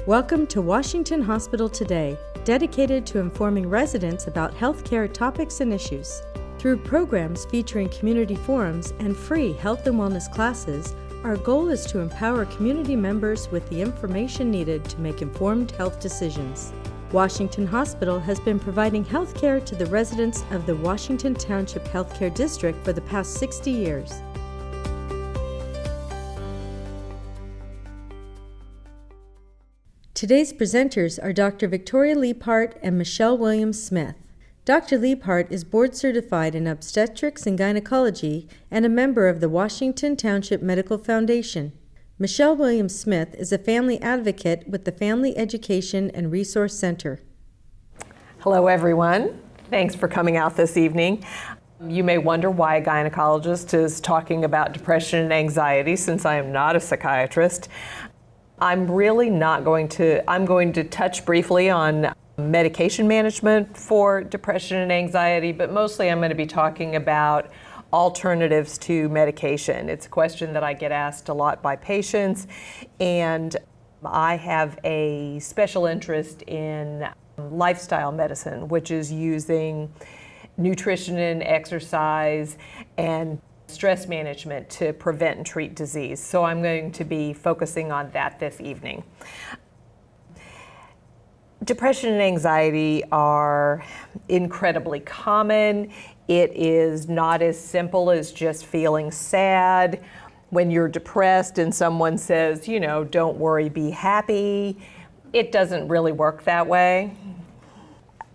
Welcome to Washington Hospital Today, dedicated to informing residents about healthcare topics and issues. Through programs featuring community forums and free health and wellness classes, our goal is to empower community members with the information needed to make informed health decisions. Washington Hospital has been providing healthcare to the residents of the Washington Township Healthcare District for the past 60 years. Today's presenters are Dr. Victoria Leiphart and Michele Wms-Smith. Dr. Leiphart is board certified in obstetrics and gynecology and a member of the Washington Township Medical Foundation. Michele Wms-Smith is a family advocate with the Family Education and Resource Center. Hello, everyone. Thanks for coming out this evening. You may wonder why a gynecologist is talking about depression and anxiety since I am not a psychiatrist. I'm going to touch briefly on medication management for depression and anxiety, but mostly I'm going to be talking about alternatives to medication. It's a question that I get asked a lot by patients, and I have a special interest in lifestyle medicine, which is using nutrition and exercise and stress management to prevent and treat disease. So I'm going to be focusing on that this evening. Depression and anxiety are incredibly common. It is not as simple as just feeling sad. When you're depressed and someone says, don't worry, be happy, it doesn't really work that way.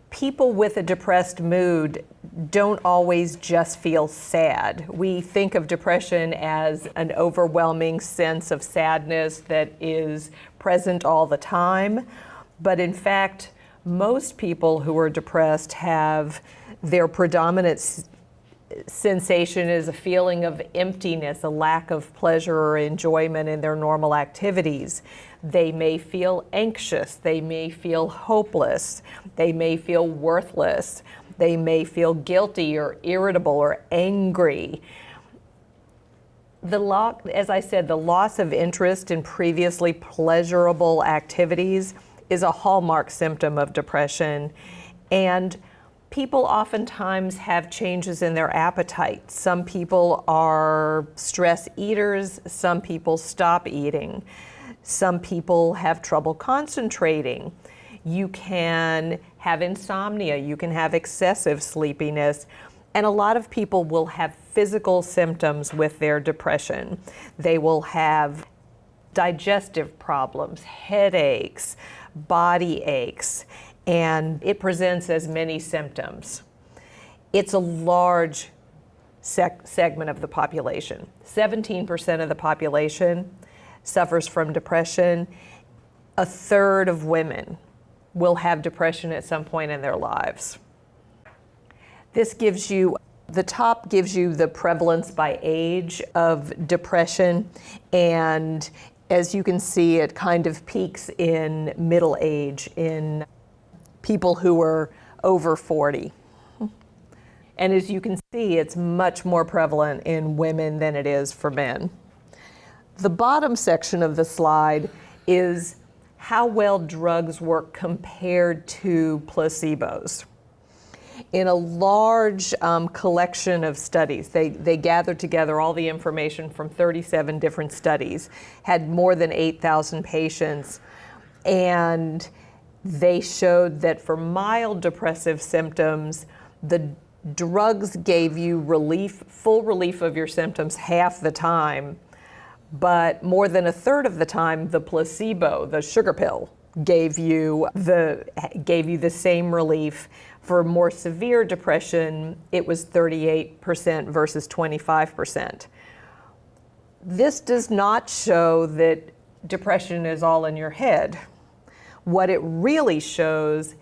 People with a depressed mood don't always just feel sad. We think of depression as an overwhelming sense of sadness that is present all the time. But in fact, most people who are depressed have their predominant sensation is a feeling of emptiness, a lack of pleasure or enjoyment in their normal activities. They may feel anxious, they may feel hopeless, they may feel worthless, they may feel guilty or irritable or angry. As I said, the loss of interest in previously pleasurable activities is a hallmark symptom of depression, and people oftentimes have changes in their appetite. Some people are stress eaters, some people stop eating. Some people have trouble concentrating. You can have insomnia, you can have excessive sleepiness, and a lot of people will have physical symptoms with their depression. They will have digestive problems, headaches, body aches, and it presents as many symptoms. It's a large segment of the population. 17% of the population suffers from depression. A third of women will have depression at some point in their lives. The top gives you the prevalence by age of depression, and as you can see, it kind of peaks in middle age in people who are over 40. And as you can see, it's much more prevalent in women than it is for men. The bottom section of the slide is how well drugs work compared to placebos. In a large collection of studies, they gathered together all the information from 37 different studies, had more than 8,000 patients, and they showed that for mild depressive symptoms, the drugs gave you full relief of your symptoms half the time, but more than a third of the time, the placebo, the sugar pill, gave you the same relief. For more severe depression, it was 38% versus 25%. This does not show that depression is all in your head. What it really shows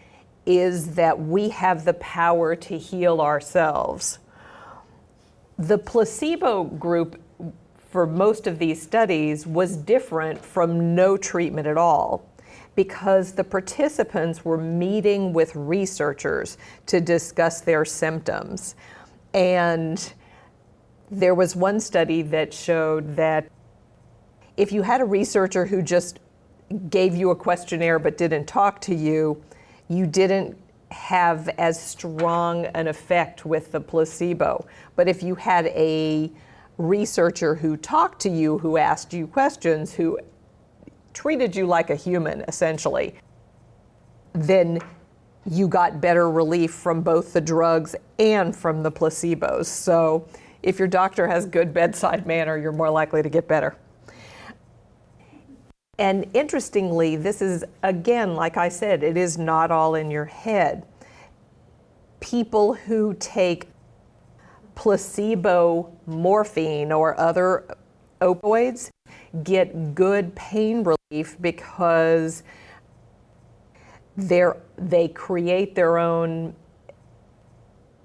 is that we have the power to heal ourselves. The placebo group for most of these studies was different from no treatment at all, because the participants were meeting with researchers to discuss their symptoms. And there was one study that showed that if you had a researcher who just gave you a questionnaire but didn't talk to you, you didn't have as strong an effect with the placebo. But if you had a researcher who talked to you, who asked you questions, who treated you like a human, essentially, then you got better relief from both the drugs and from the placebos. So if your doctor has good bedside manner, you're more likely to get better. And interestingly, this is, again, like I said, it is not all in your head. People who take placebo morphine or other opioids get good pain relief because they create their own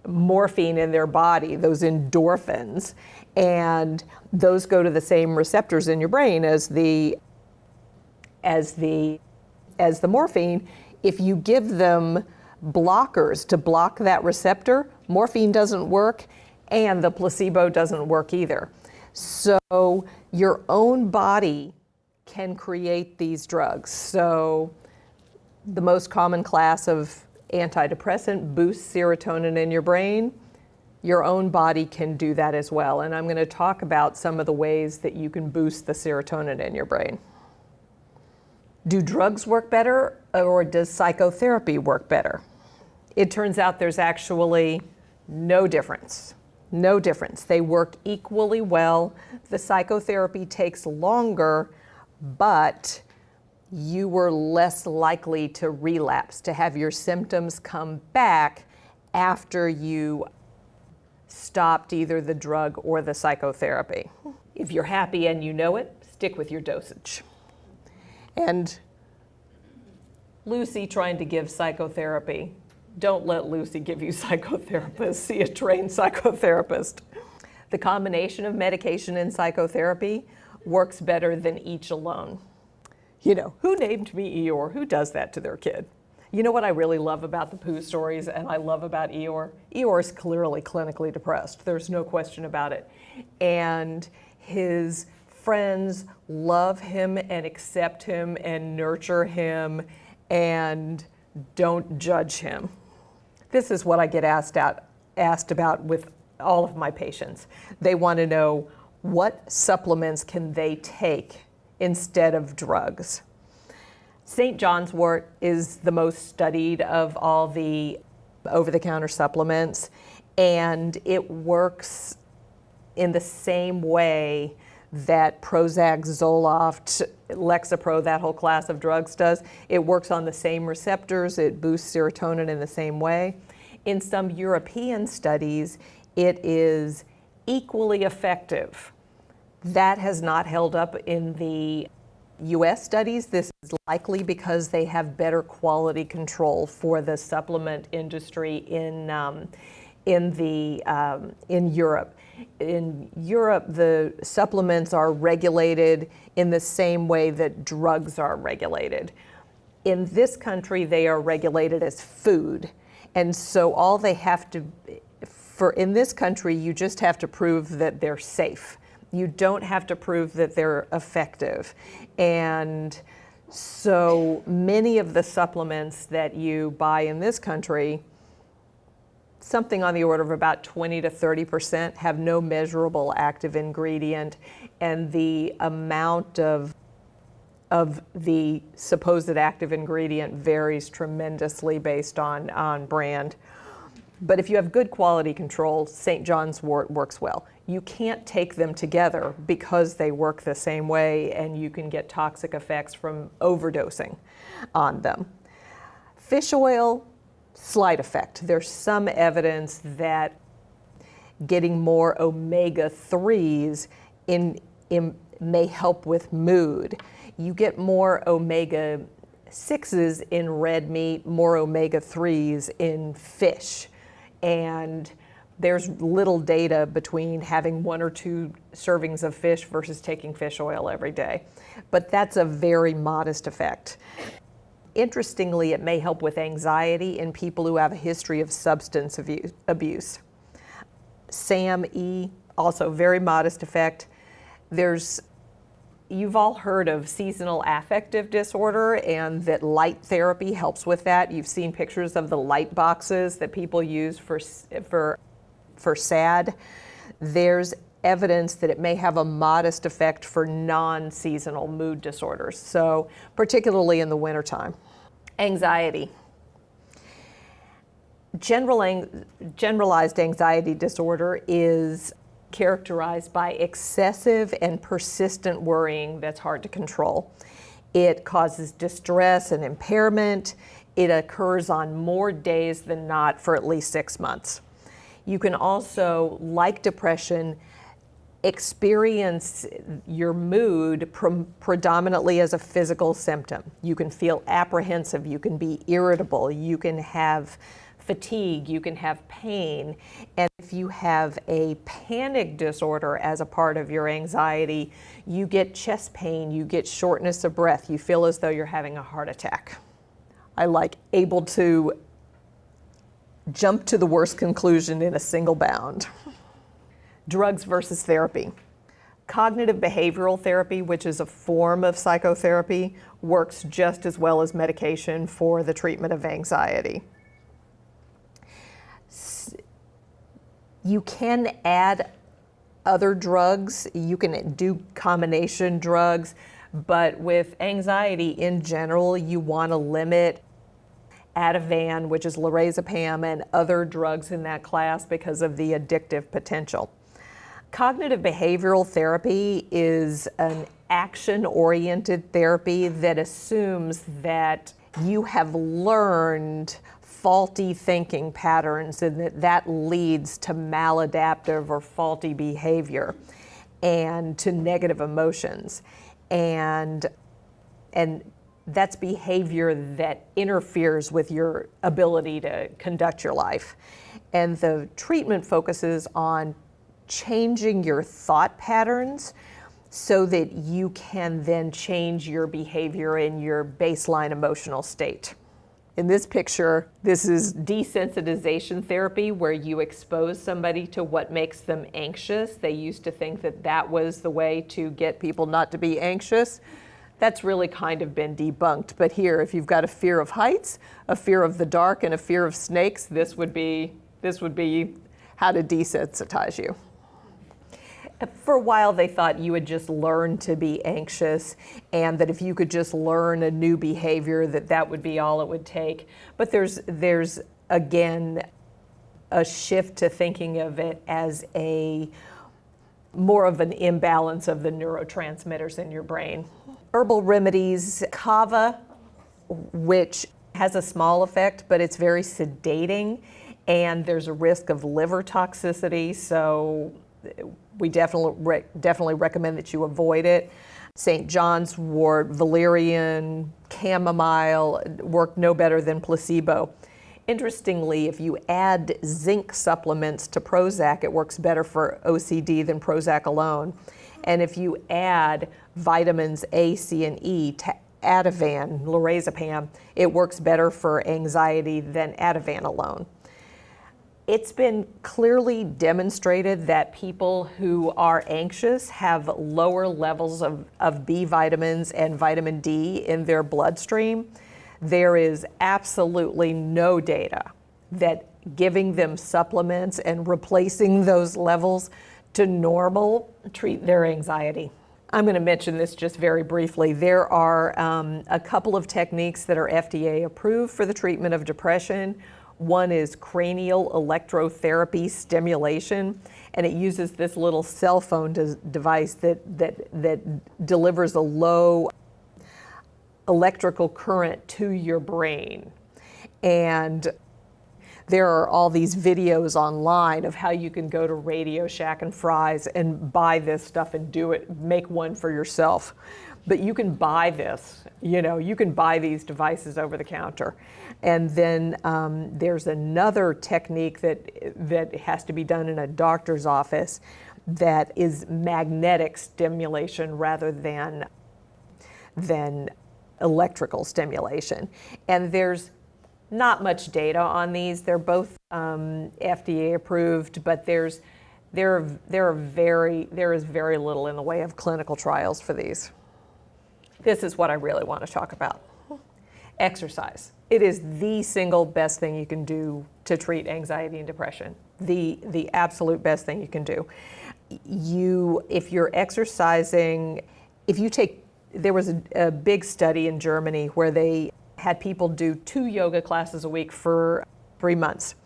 morphine in their body, those endorphins, and those go to the same receptors in your brain as the morphine. If you give them blockers to block that receptor, morphine doesn't work and the placebo doesn't work either. So your own body can create these drugs. So the most common class of antidepressant boosts serotonin in your brain. Your own body can do that as well. And I'm going to talk about some of the ways that you can boost the serotonin in your brain. Do drugs work better, or does psychotherapy work better? It turns out there's actually no difference. No difference. They work equally well. The psychotherapy takes longer, but you were less likely to relapse, to have your symptoms come back after you stopped either the drug or the psychotherapy. If you're happy and you know it, stick with your dosage. And Lucy trying to give psychotherapy, don't let Lucy give you psychotherapist. See a trained psychotherapist. The combination of medication and psychotherapy works better than each alone. You know, who named me Eeyore? Who does that to their kid? You know what I really love about the poo stories and I love about Eeyore? Eeyore is clearly clinically depressed. There's no question about it. And his friends love him and accept him and nurture him and don't judge him. This is what I get asked about with all of my patients. They want to know, what supplements can they take instead of drugs? St. John's wort is the most studied of all the over-the-counter supplements, and it works in the same way that Prozac, Zoloft, Lexapro, that whole class of drugs does. It works on the same receptors. It boosts serotonin in the same way. In some European studies, it is equally effective. That has not held up in the US studies. This is likely because they have better quality control for the supplement industry in Europe. In Europe, the supplements are regulated in the same way that drugs are regulated. In this country, they are regulated as food. And so all they have to, in this country, you just have to prove that they're safe. You don't have to prove that they're effective. And so many of the supplements that you buy in this country, something on the order of about 20 to 30% have no measurable active ingredient, and the amount of the supposed active ingredient varies tremendously based on brand. But if you have good quality control, St. John's wort works well. You can't take them together because they work the same way, and you can get toxic effects from overdosing on them. Fish oil, slight effect. There's some evidence that getting more omega-3s may help with mood. You get more omega-6s in red meat, more omega-3s in fish. And there's little data between having 1 or 2 servings of fish versus taking fish oil every day. But that's a very modest effect. Interestingly, it may help with anxiety in people who have a history of substance abuse. SAM-E, also very modest effect. There's You've all heard of seasonal affective disorder and that light therapy helps with that. You've seen pictures of the light boxes that people use for SAD. There's evidence that it may have a modest effect for non-seasonal mood disorders, so particularly in the wintertime. Anxiety. Generalized anxiety disorder is characterized by excessive and persistent worrying that's hard to control. It causes distress and impairment. It occurs on more days than not for at least 6 months. You can also, like depression, experience your mood predominantly as a physical symptom. You can feel apprehensive, you can be irritable, you can have fatigue, you can have pain, and if you have a panic disorder as a part of your anxiety, you get chest pain, you get shortness of breath, you feel as though you're having a heart attack. I like able to jump to the worst conclusion in a single bound. Drugs versus therapy. Cognitive behavioral therapy, which is a form of psychotherapy, works just as well as medication for the treatment of anxiety. You can add other drugs, you can do combination drugs, but with anxiety in general, you want to limit Ativan, which is lorazepam, and other drugs in that class because of the addictive potential. Cognitive behavioral therapy is an action-oriented therapy that assumes that you have learned faulty thinking patterns and that leads to maladaptive or faulty behavior and to negative emotions. And that's behavior that interferes with your ability to conduct your life. And the treatment focuses on changing your thought patterns so that you can then change your behavior in your baseline emotional state. In this picture, this is desensitization therapy, where you expose somebody to what makes them anxious. They used to think that that was the way to get people not to be anxious. That's really kind of been debunked. But here, if you've got a fear of heights, a fear of the dark, and a fear of snakes, this would be how to desensitize you. For a while, they thought you would just learn to be anxious, and that if you could just learn a new behavior, that would be all it would take. But there's again a shift to thinking of it as more of an imbalance of the neurotransmitters in your brain. Herbal remedies, kava, which has a small effect, but it's very sedating, and there's a risk of liver toxicity, so we definitely recommend that you avoid it. St. John's wort, valerian, chamomile work no better than placebo. Interestingly, if you add zinc supplements to Prozac, it works better for OCD than Prozac alone. And if you add vitamins A, C, and E to Ativan, lorazepam, it works better for anxiety than Ativan alone. It's been clearly demonstrated that people who are anxious have lower levels of B vitamins and vitamin D in their bloodstream. There is absolutely no data that giving them supplements and replacing those levels to normal treat their anxiety. I'm going to mention this just very briefly. There are a couple of techniques that are FDA approved for the treatment of depression. One is cranial electrotherapy stimulation, and it uses this little cell phone device that delivers a low electrical current to your brain. And there are all these videos online of how you can go to Radio Shack and Fry's and buy this stuff and do it, make one for yourself. But you can buy this, you can buy these devices over the counter. And then there's another technique that has to be done in a doctor's office that is magnetic stimulation rather than electrical stimulation. And there's not much data on these. They're both FDA approved, but there's There is very little in the way of clinical trials for these. This is what I really want to talk about. Exercise. It is the single best thing you can do to treat anxiety and depression. The absolute best thing you can do. If you're exercising, there was a big study in Germany where they had people do 2 yoga classes a week for 3 months.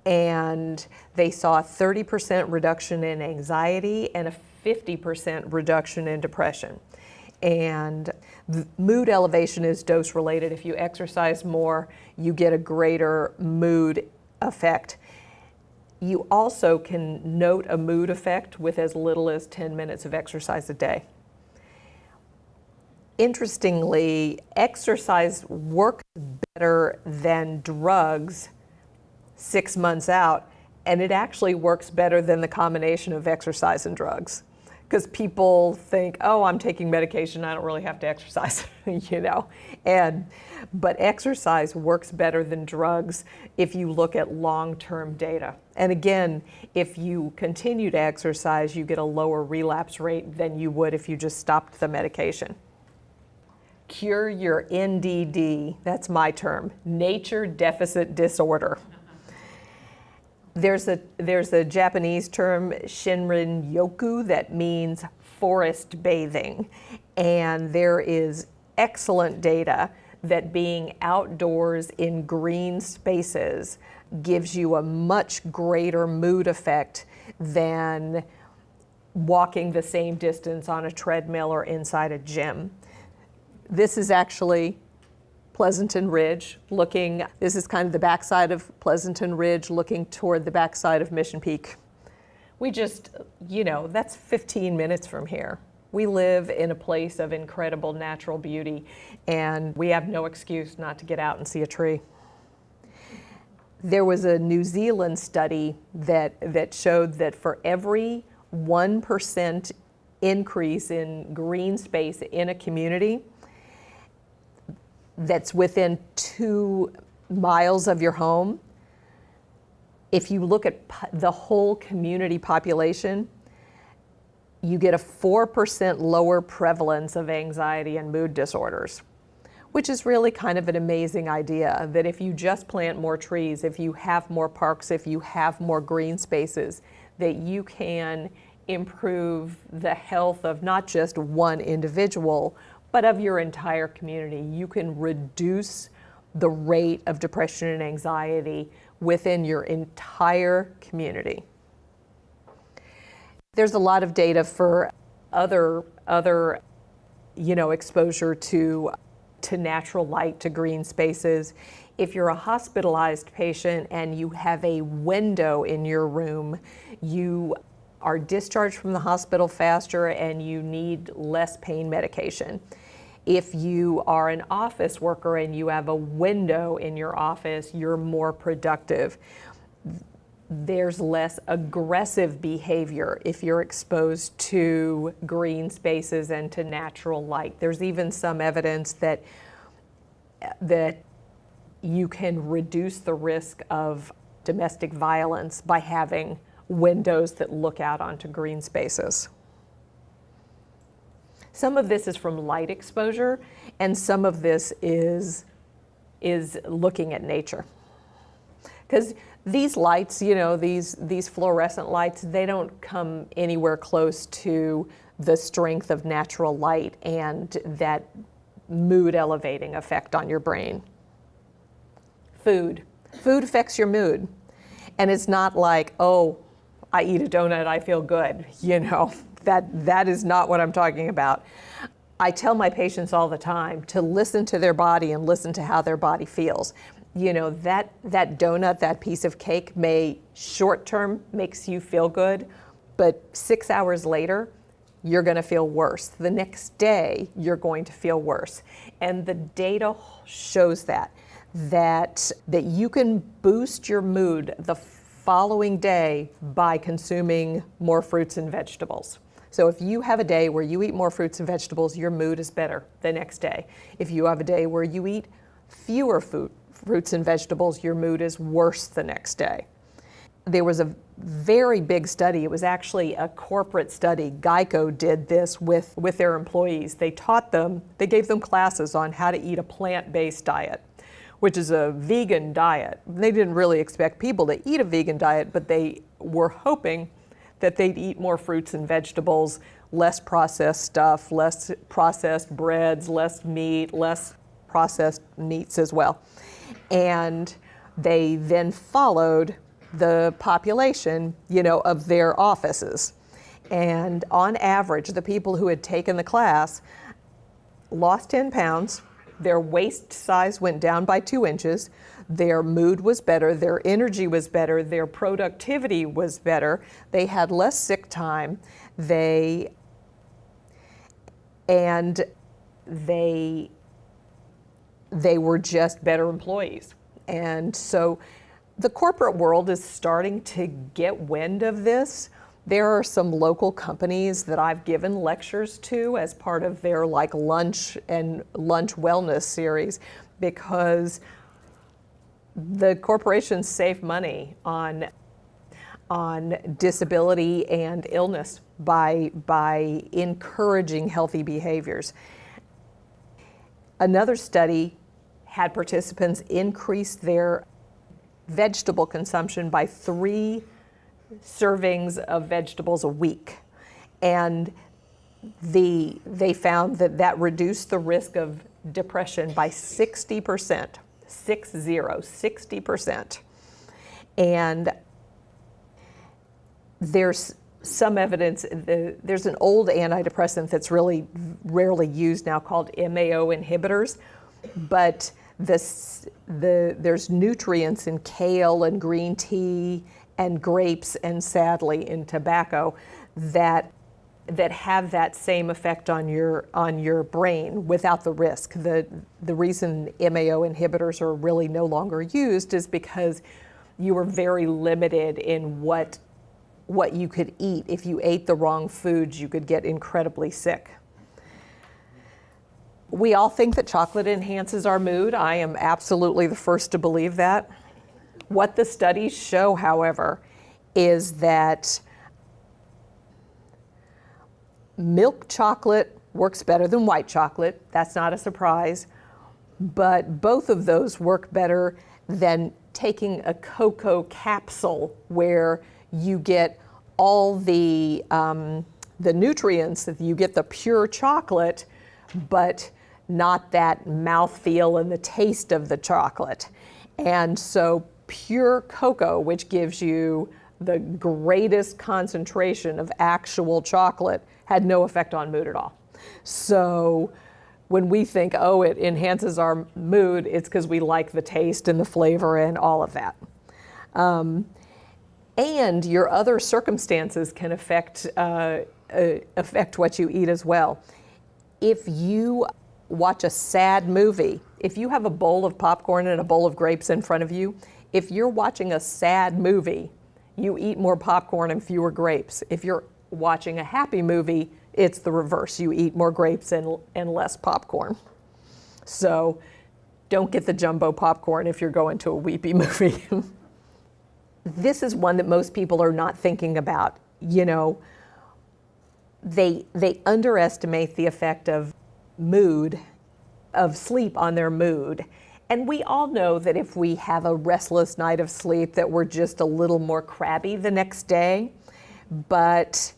And they saw a 30% reduction in anxiety and a 50% reduction in depression. And mood elevation is dose related. If you exercise more, you get a greater mood effect. You also can note a mood effect with as little as 10 minutes of exercise a day. Interestingly, exercise works better than drugs 6 months out, and it actually works better than the combination of exercise and drugs. Because people think, oh, I'm taking medication, I don't really have to exercise, but exercise works better than drugs if you look at long-term data. And again, if you continue to exercise, you get a lower relapse rate than you would if you just stopped the medication. Cure your NDD, that's my term, nature deficit disorder. There's a Japanese term, Shinrin-yoku, that means forest bathing. And there is excellent data that being outdoors in green spaces gives you a much greater mood effect than walking the same distance on a treadmill or inside a gym. This is actually Pleasanton Ridge this is kind of the backside of Pleasanton Ridge looking toward the backside of Mission Peak. We just, that's 15 minutes from here. We live in a place of incredible natural beauty, and we have no excuse not to get out and see a tree. There was a New Zealand study that showed that for every 1% increase in green space in a community, that's within 2 miles of your home, if you look at the whole community population, you get a 4% lower prevalence of anxiety and mood disorders, which is really kind of an amazing idea, that if you just plant more trees, if you have more parks, if you have more green spaces, that you can improve the health of not just one individual, but of your entire community. You can reduce the rate of depression and anxiety within your entire community. There's a lot of data for other exposure to natural light, to green spaces. If you're a hospitalized patient and you have a window in your room, you are discharged from the hospital faster and you need less pain medication. If you are an office worker and you have a window in your office, you're more productive. There's less aggressive behavior if you're exposed to green spaces and to natural light. There's even some evidence that you can reduce the risk of domestic violence by having windows that look out onto green spaces. Some of this is from light exposure, and some of this is looking at nature. Because these lights, these fluorescent lights, they don't come anywhere close to the strength of natural light and that mood elevating effect on your brain. Food affects your mood. And it's not like, oh, I eat a donut, I feel good, That is not what I'm talking about. I tell my patients all the time to listen to their body and listen to how their body feels. That donut, that piece of cake may short term makes you feel good, but 6 hours later, you're going to feel worse. The next day, you're going to feel worse. And the data shows that you can boost your mood the following day by consuming more fruits and vegetables. So if you have a day where you eat more fruits and vegetables, your mood is better the next day. If you have a day where you eat fewer fruits and vegetables, your mood is worse the next day. there was a very big study. It was actually a corporate study. Geico did this with their employees. They gave them classes on how to eat a plant-based diet, which is a vegan diet. They didn't really expect people to eat a vegan diet, but they were hoping that they'd eat more fruits and vegetables, less processed stuff, less processed breads, less meat, less processed meats as well. And they then followed the population, of their offices. And on average, the people who had taken the class lost 10 pounds, their waist size went down by 2 inches, their mood was better, their energy was better, their productivity was better, they had less sick time, they were just better employees. And so the corporate world is starting to get wind of this. There are some local companies that I've given lectures to as part of their lunch wellness series, because the corporations save money on disability and illness by encouraging healthy behaviors. Another study had participants increase their vegetable consumption by 3 servings of vegetables a week. And they found that reduced the risk of depression by 60%, 60%. And there's some evidence, there's an old antidepressant that's really rarely used now called MAO inhibitors, but there's nutrients in kale and green tea and grapes and sadly in tobacco that have that same effect on your brain without the risk. The reason MAO inhibitors are really no longer used is because you were very limited in what you could eat. If you ate the wrong foods, you could get incredibly sick. We all think that chocolate enhances our mood. I am absolutely the first to believe that. What the studies show, however, is that milk chocolate works better than white chocolate. That's not a surprise. But both of those work better than taking a cocoa capsule where you get all the nutrients, that you get the pure chocolate, but not that mouthfeel and the taste of the chocolate. And so pure cocoa, which gives you the greatest concentration of actual chocolate, had no effect on mood at all. So when we think, oh, it enhances our mood, it's because we like the taste and the flavor and all of that. And your other circumstances can affect what you eat as well. If you watch a sad movie, if you have a bowl of popcorn and a bowl of grapes in front of you, if you're watching a sad movie, you eat more popcorn and fewer grapes. If you're watching a happy movie, it's the reverse. You eat more grapes and less popcorn. So don't get the jumbo popcorn if you're going to a weepy movie. This is one that most people are not thinking about. They underestimate the effect of mood, of sleep on their mood. And we all know that if we have a restless night of sleep, that we're just a little more crabby the next day. But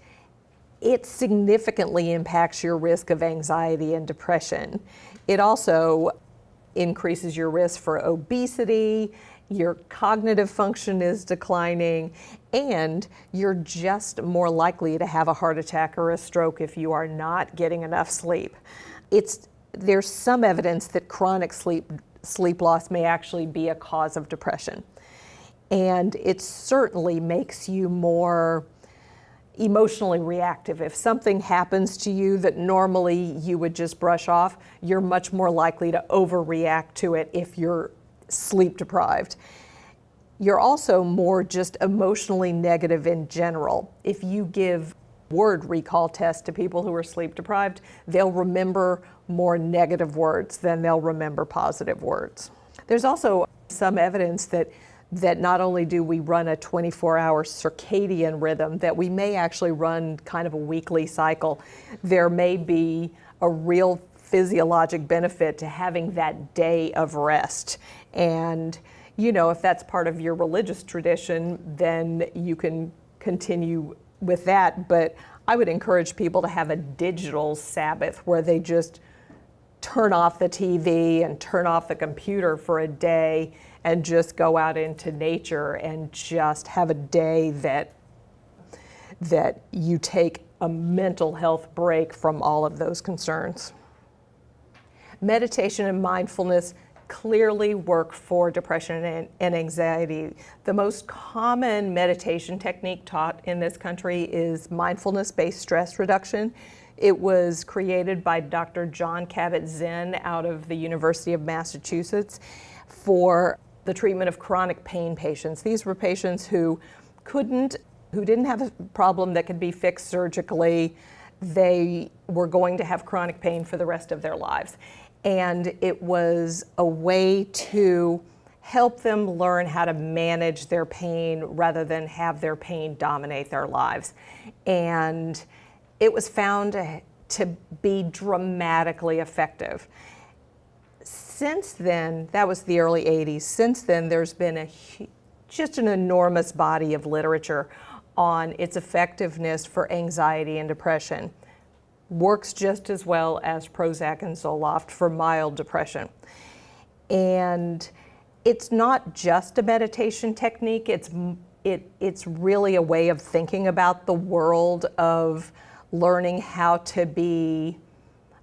it significantly impacts your risk of anxiety and depression. It also increases your risk for obesity, your cognitive function is declining, and you're just more likely to have a heart attack or a stroke if you are not getting enough sleep. There's some evidence that chronic sleep loss may actually be a cause of depression. And it certainly makes you more emotionally reactive. If something happens to you that normally you would just brush off, you're much more likely to overreact to it if you're sleep deprived. You're also more just emotionally negative in general. If you give word recall tests to people who are sleep deprived, they'll remember more negative words than they'll remember positive words. There's also some evidence that that not only do we run a 24-hour circadian rhythm, that we may actually run kind of a weekly cycle. There may be a real physiologic benefit to having that day of rest. And, you know, if that's part of your religious tradition, then you can continue with that. But I would encourage people to have a digital Sabbath where they just turn off the TV and turn off the computer for a day and just go out into nature and just have a day that you take a mental health break from all of those concerns. Meditation and mindfulness clearly work for depression and anxiety. The most common meditation technique taught in this country is mindfulness-based stress reduction. It was created by Dr. John Kabat-Zinn out of the University of Massachusetts for the treatment of chronic pain patients. These were patients who didn't have a problem that could be fixed surgically. They were going to have chronic pain for the rest of their lives. And it was a way to help them learn how to manage their pain rather than have their pain dominate their lives. And it was found to be dramatically effective. Since then, that was the early 80s, since then there's been just an enormous body of literature on its effectiveness for anxiety and depression. Works just as well as Prozac and Zoloft for mild depression. And it's not just a meditation technique, it's really a way of thinking about the world, of learning how to be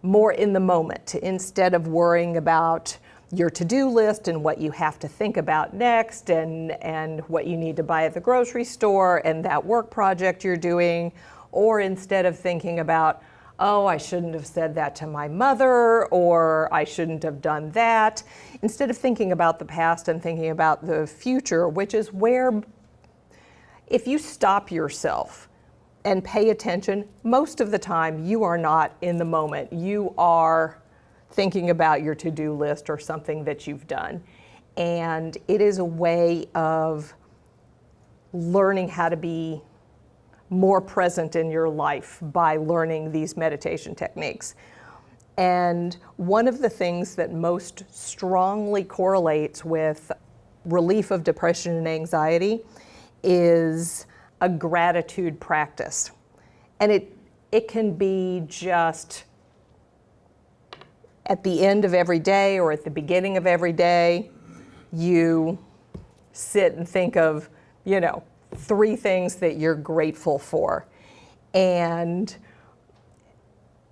more in the moment instead of worrying about your to-do list and what you have to think about next and what you need to buy at the grocery store and that work project you're doing, or instead of thinking about, oh, I shouldn't have said that to my mother, or I shouldn't have done that. Instead of thinking about the past and thinking about the future, which is where, if you stop yourself and pay attention, most of the time you are not in the moment. You are thinking about your to-do list or something that you've done. And it is a way of learning how to be more present in your life by learning these meditation techniques. And one of the things that most strongly correlates with relief of depression and anxiety is a gratitude practice. And it can be just at the end of every day or at the beginning of every day, you sit and think of, 3 things that you're grateful for. And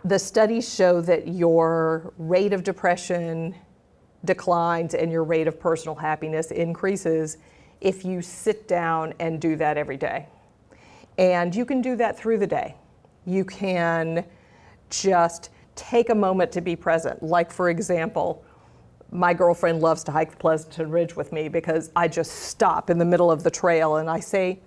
the studies show that your rate of depression declines and your rate of personal happiness increases if you sit down and do that every day. And you can do that through the day. You can just take a moment to be present. Like, for example, my girlfriend loves to hike the Pleasanton Ridge with me because I just stop in the middle of the trail and I say,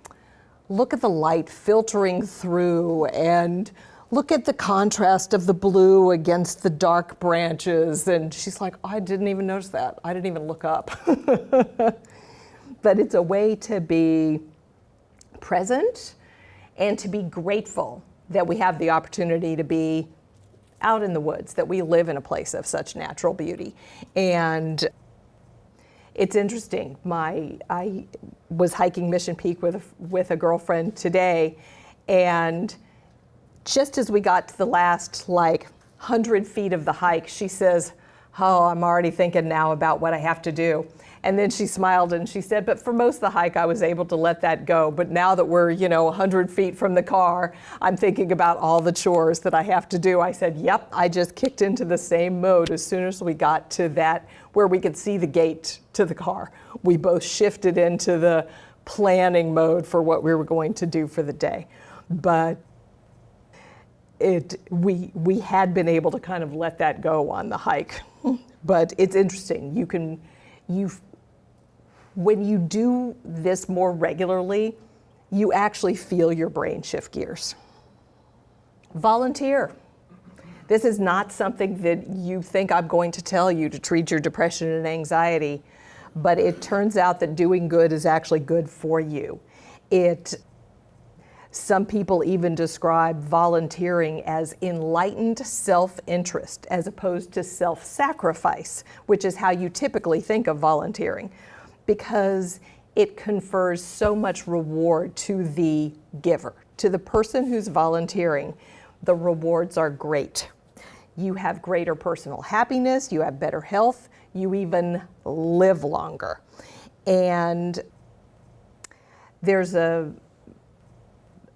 look at the light filtering through and look at the contrast of the blue against the dark branches. And she's like, oh, I didn't even notice that. I didn't even look up. But it's a way to be present and to be grateful that we have the opportunity to be out in the woods, that we live in a place of such natural beauty. And it's interesting. I was hiking Mission Peak with a girlfriend today, and just as we got to the last 100 feet of the hike, she says, oh, I'm already thinking now about what I have to do. And then she smiled and she said, but for most of the hike, I was able to let that go. But now that we're, 100 feet from the car, I'm thinking about all the chores that I have to do. I said, yep, I just kicked into the same mode as soon as we got to that where we could see the gate to the car. We both shifted into the planning mode for what we were going to do for the day. But we had been able to kind of let that go on the hike. But it's interesting. When you do this more regularly, you actually feel your brain shift gears. Volunteer. This is not something that you think I'm going to tell you to treat your depression and anxiety, but it turns out that doing good is actually good for you. Some people even describe volunteering as enlightened self-interest as opposed to self-sacrifice, which is how you typically think of volunteering, because it confers so much reward to the giver. To the person who's volunteering, the rewards are great. You have greater personal happiness, you have better health, you even live longer. And there's a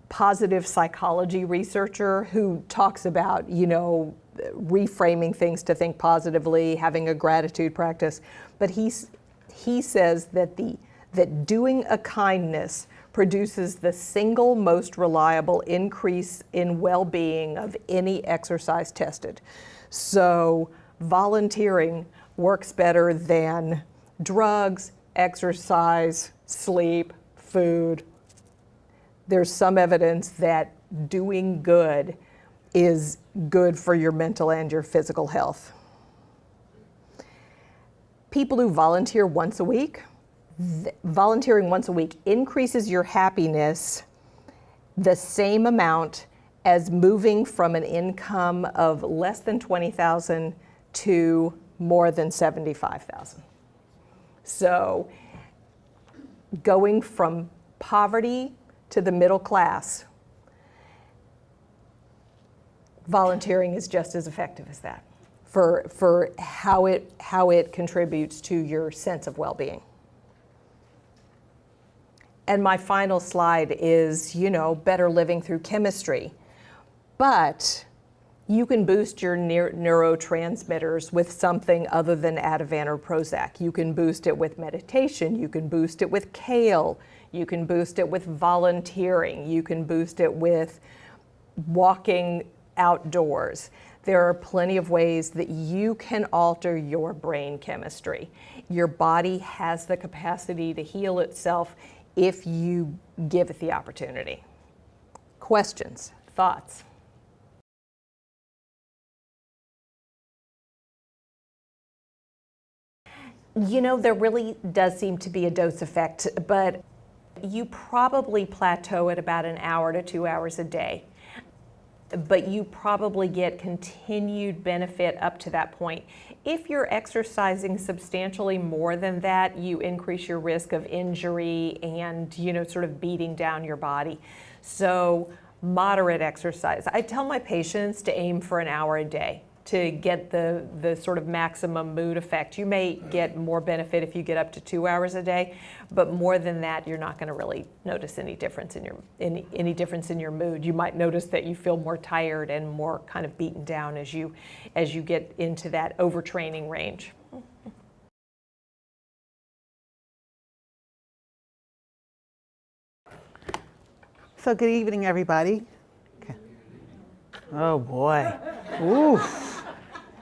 positive psychology researcher who talks about, reframing things to think positively, having a gratitude practice. But he says that doing a kindness produces the single most reliable increase in well-being of any exercise tested. So volunteering works better than drugs, exercise, sleep, food. There's some evidence that doing good is good for your mental and your physical health. People who volunteer once a week, volunteering once a week increases your happiness the same amount as moving from an income of less than $20,000 to more than $75,000. So going from poverty to the middle class, volunteering is just as effective as that for how it contributes to your sense of well-being. And my final slide is, better living through chemistry. But you can boost your neurotransmitters with something other than Ativan or Prozac. You can boost it with meditation. You can boost it with kale. You can boost it with volunteering. You can boost it with walking outdoors. There are plenty of ways that you can alter your brain chemistry. Your body has the capacity to heal itself if you give it the opportunity. Questions, thoughts? There really does seem to be a dose effect, but you probably plateau at about an hour to 2 hours a day. But you probably get continued benefit up to that point. If you're exercising substantially more than that, you increase your risk of injury and, sort of beating down your body. So moderate exercise. I tell my patients to aim for an hour a day to get the sort of maximum mood effect. You may get more benefit if you get up to 2 hours a day, but more than that, you're not going to really notice any difference in your mood. You might notice that you feel more tired and more kind of beaten down as you get into that overtraining range. So good evening, everybody. Okay. Oh boy. Oof.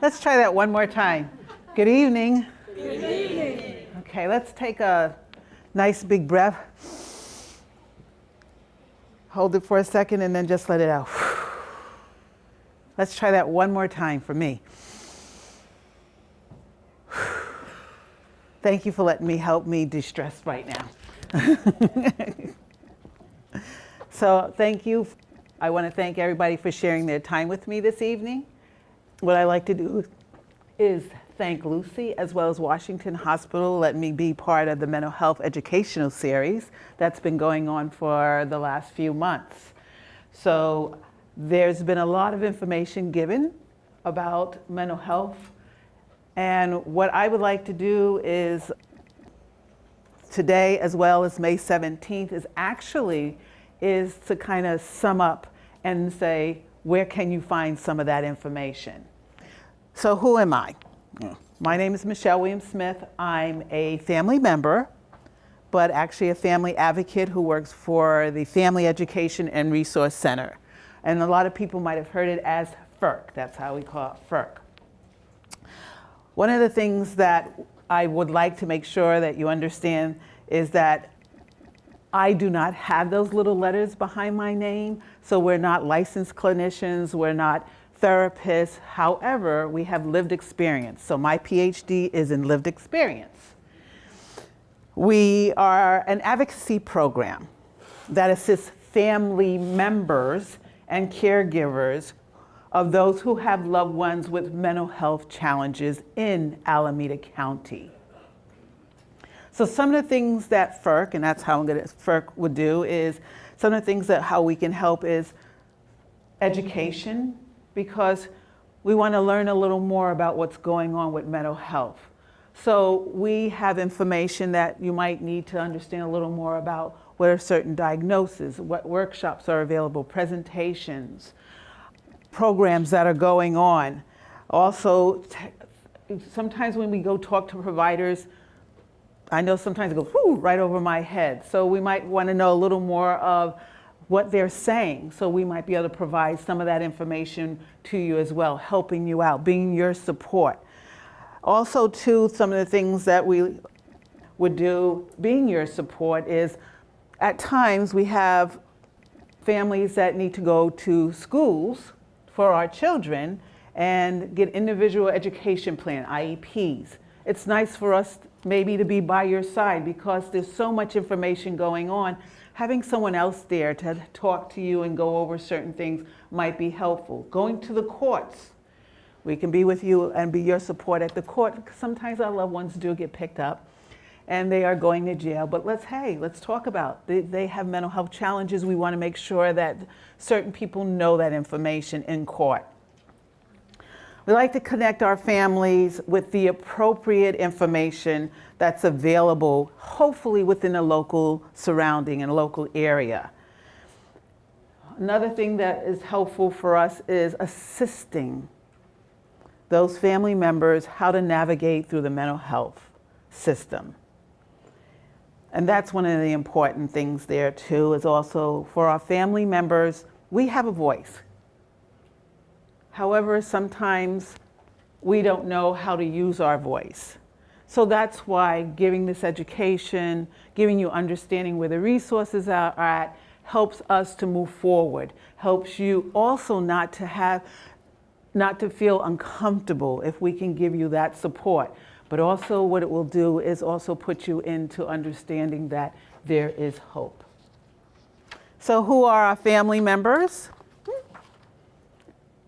Let's try that one more time. Good evening. Good evening. Okay, let's take a nice big breath. Hold it for a second and then just let it out. Let's try that one more time for me. Thank you for letting me help me de-stress right now. So thank you. I want to thank everybody for sharing their time with me this evening. What I like to do is thank Lucy as well as Washington Hospital letting me be part of the mental health educational series that's been going on for the last few months. So there's been a lot of information given about mental health, and what I would like to do is today as well as May 17th is to kind of sum up and say, where can you find some of that information? So who am I? My name is Michele Wms-Smith. I'm a family member, but actually a family advocate who works for the Family Education and Resource Center. And a lot of people might have heard it as FERC. That's how we call it, FERC. One of the things that I would like to make sure that you understand is that I do not have those little letters behind my name, so we're not licensed clinicians, we're not therapists. However, we have lived experience. So my PhD is in lived experience. We are an advocacy program that assists family members and caregivers of those who have loved ones with mental health challenges in Alameda County. So some of the things that FERC, and that's how FERC would do, is some of the things that how we can help is education, because we want to learn a little more about what's going on with mental health. So we have information that you might need to understand a little more about what are certain diagnoses, what workshops are available, presentations, programs that are going on. Also, sometimes when we go talk to providers, I know sometimes it goes whoo, right over my head. So we might want to know a little more of what they're saying. So we might be able to provide some of that information to you as well, helping you out, being your support. Also, too, some of the things that we would do, being your support, is at times we have families that need to go to schools for our children and get individual education plan, IEPs. It's nice for us maybe to be by your side because there's so much information going on. Having someone else there to talk to you and go over certain things might be helpful. Going to the courts. We can be with you and be your support at the court. Sometimes our loved ones do get picked up and they are going to jail, but let's talk about it. They have mental health challenges. We want to make sure that certain people know that information in court. We like to connect our families with the appropriate information that's available, hopefully within a local surrounding and local area. Another thing that is helpful for us is assisting those family members how to navigate through the mental health system. And that's one of the important things there too, is also for our family members, we have a voice. However, sometimes we don't know how to use our voice. So that's why giving this education, giving you understanding where the resources are at, helps us to move forward, helps you also not to feel uncomfortable if we can give you that support. But also what it will do is also put you into understanding that there is hope. So who are our family members?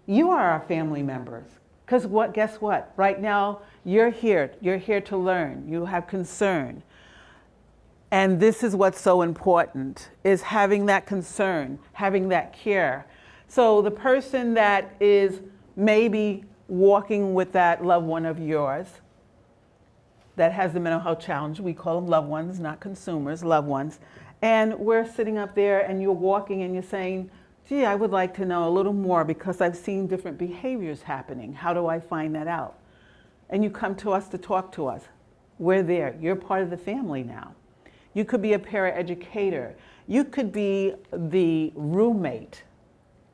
You are our family members. Because guess what? Right now, you're here to learn. You have concern. And this is what's so important, is having that concern, having that care. So the person that is maybe walking with that loved one of yours that has the mental health challenge, we call them loved ones, not consumers, loved ones. And we're sitting up there and you're walking and you're saying, gee, I would like to know a little more because I've seen different behaviors happening. How do I find that out? And you come to us to talk to us. We're there. You're part of the family now. You could be a paraeducator. You could be the roommate.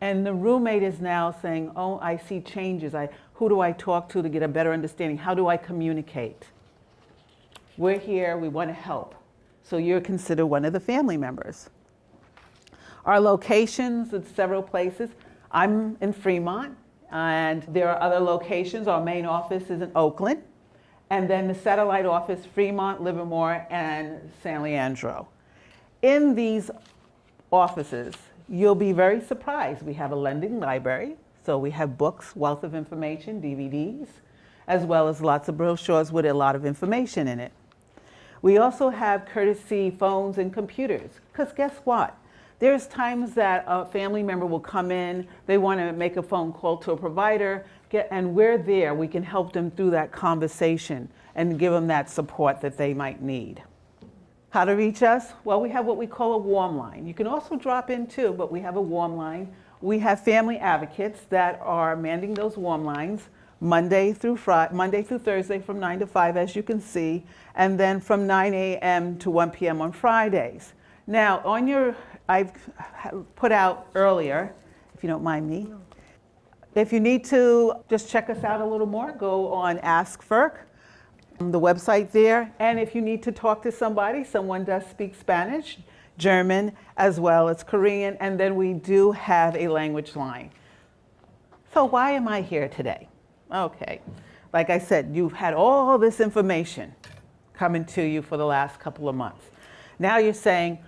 And the roommate is now saying, oh, I see changes. Who do I talk to get a better understanding? How do I communicate? We're here. We want to help. So you're considered one of the family members. Our locations in several places. I'm in Fremont, and there are other locations. Our main office is in Oakland, and then the satellite office, Fremont, Livermore, and San Leandro. In these offices, you'll be very surprised. We have a lending library, so we have books, wealth of information, DVDs, as well as lots of brochures with a lot of information in it. We also have courtesy phones and computers, because guess what? There's times that a family member will come in, they want to make a phone call to a provider, and we're there. We can help them through that conversation and give them that support that they might need. How to reach us? Well, we have what we call a warm line. You can also drop in too, but we have a warm line. We have family advocates that are manning those warm lines Monday through Thursday from 9 to 5, as you can see, and then from 9 a.m. to 1 p.m. on Fridays. Now, I've put out earlier, if you don't mind me, if you need to just check us out a little more, go on Ask FERC, the website there. And if you need to talk to somebody, someone does speak Spanish, German, as well as Korean, and then we do have a language line. So why am I here today? Okay, like I said, you've had all this information coming to you for the last couple of months. Now you're saying,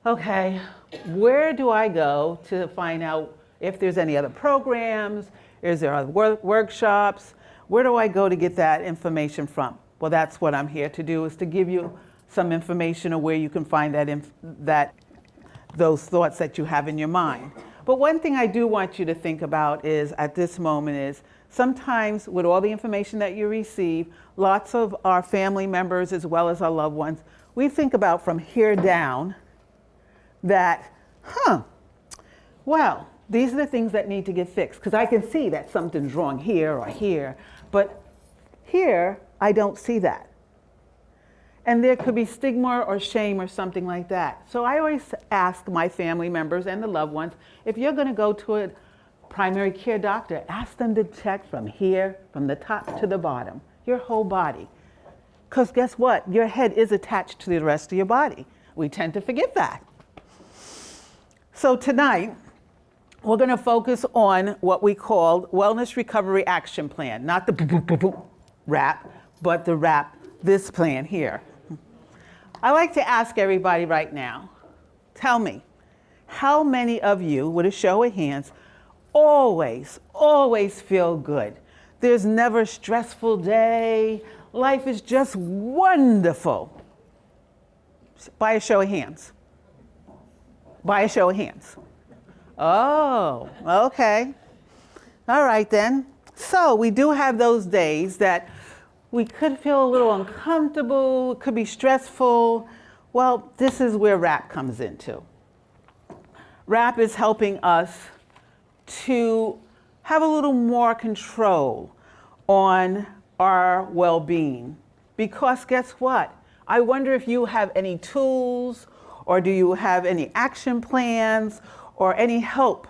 okay, where do I go to find out if there's any other programs? Is there other workshops? Where do I go to get that information from? Well, that's what I'm here to do, is to give you some information of where you can find those thoughts that you have in your mind. But one thing I do want you to think about is, at this moment, is sometimes with all the information that you receive, lots of our family members as well as our loved ones, we think about from here down that, well, these are the things that need to get fixed, because I can see that something's wrong here or here, but here I don't see that. And there could be stigma or shame or something like that. So I always ask my family members and the loved ones, if you're going to go to a primary care doctor, ask them to check from here, from the top to the bottom, your whole body. Because guess what? Your head is attached to the rest of your body. We tend to forget that. So tonight, we're going to focus on what we call Wellness Recovery Action Plan. Not the wrap, but the wrap, this plan here. I like to ask everybody right now, tell me, how many of you, with a show of hands, always feel good? There's never a stressful day. Life is just wonderful. By a show of hands. By a show of hands. Oh, okay. All right then. So we do have those days that we could feel a little uncomfortable, it could be stressful. Well, this is where WRAP comes into. WRAP is helping us to have a little more control on our well-being. Because guess what? I wonder if you have any tools, or do you have any action plans, or any help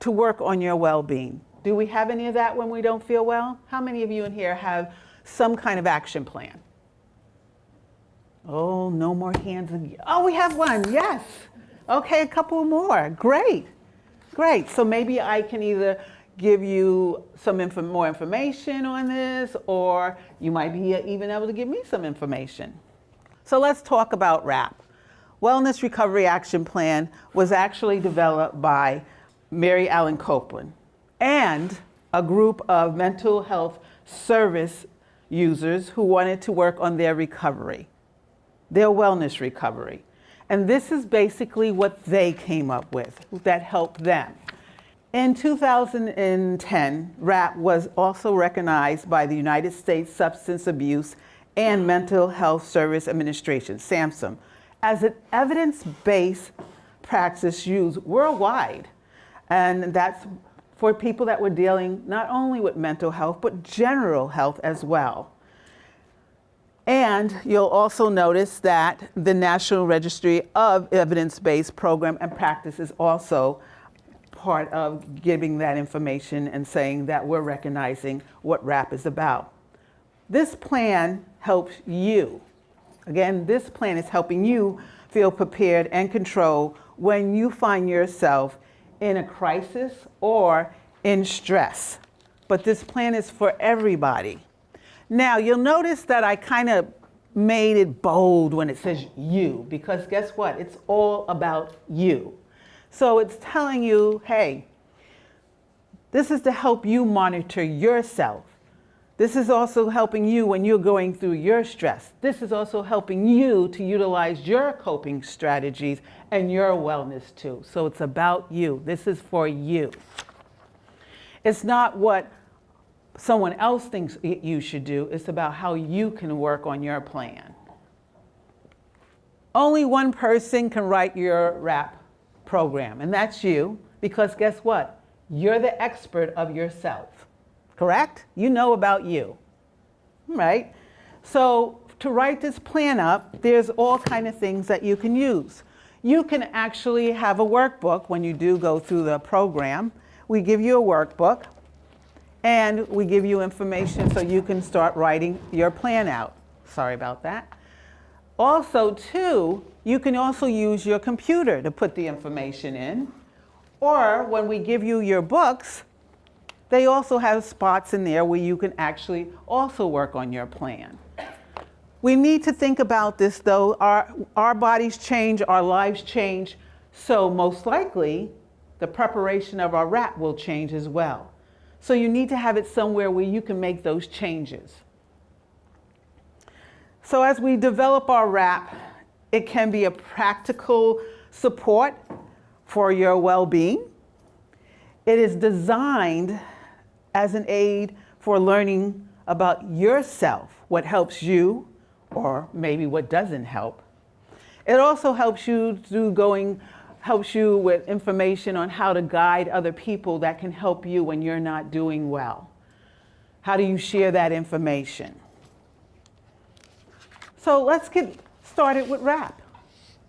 to work on your well-being? Do we have any of that when we don't feel well? How many of you in here have some kind of action plan? Oh, no more hands. Oh, we have one, yes. Okay, a couple more, great. So maybe I can either give you some more information on this, or you might be even able to give me some information. So let's talk about WRAP. Wellness Recovery Action Plan was actually developed by Mary Ellen Copeland and a group of mental health service users who wanted to work on their recovery, their wellness recovery. And this is basically what they came up with that helped them. In 2010, WRAP was also recognized by the United States Substance Abuse and Mental Health Service Administration, SAMHSA, as an evidence-based practice used worldwide. And that's for people that were dealing not only with mental health, but general health as well. And you'll also notice that the National Registry of Evidence-Based Program and Practice is also part of giving that information and saying that we're recognizing what WRAP is about. This plan helps you. Again, this plan is helping you feel prepared and control when you find yourself in a crisis or in stress. But this plan is for everybody. Now, you'll notice that I kind of made it bold when it says you, because guess what? It's all about you. So it's telling you, hey, this is to help you monitor yourself. This is also helping you when you're going through your stress. This is also helping you to utilize your coping strategies and your wellness too. So it's about you. This is for you. It's not what someone else thinks you should do. It's about how you can work on your plan. Only one person can write your WRAP program, and that's you, because guess what? You're the expert of yourself. Correct? You know about you, right? So to write this plan up, there's all kind of things that you can use. You can actually have a workbook when you do go through the program. We give you a workbook and we give you information so you can start writing your plan out. Sorry about that. Also, too, you can also use your computer to put the information in. Or when we give you your books, they also have spots in there where you can actually also work on your plan. we need to think about this though. Our bodies change, our lives change, so most likely the preparation of our wrap will change as well. So you need to have it somewhere where you can make those changes. So as we develop our wrap, it can be a practical support for your well-being. It is designed as an aid for learning about yourself, what helps you, or maybe what doesn't help. It also helps you with information on how to guide other people that can help you when you're not doing well. How do you share that information? So let's get started with wrap.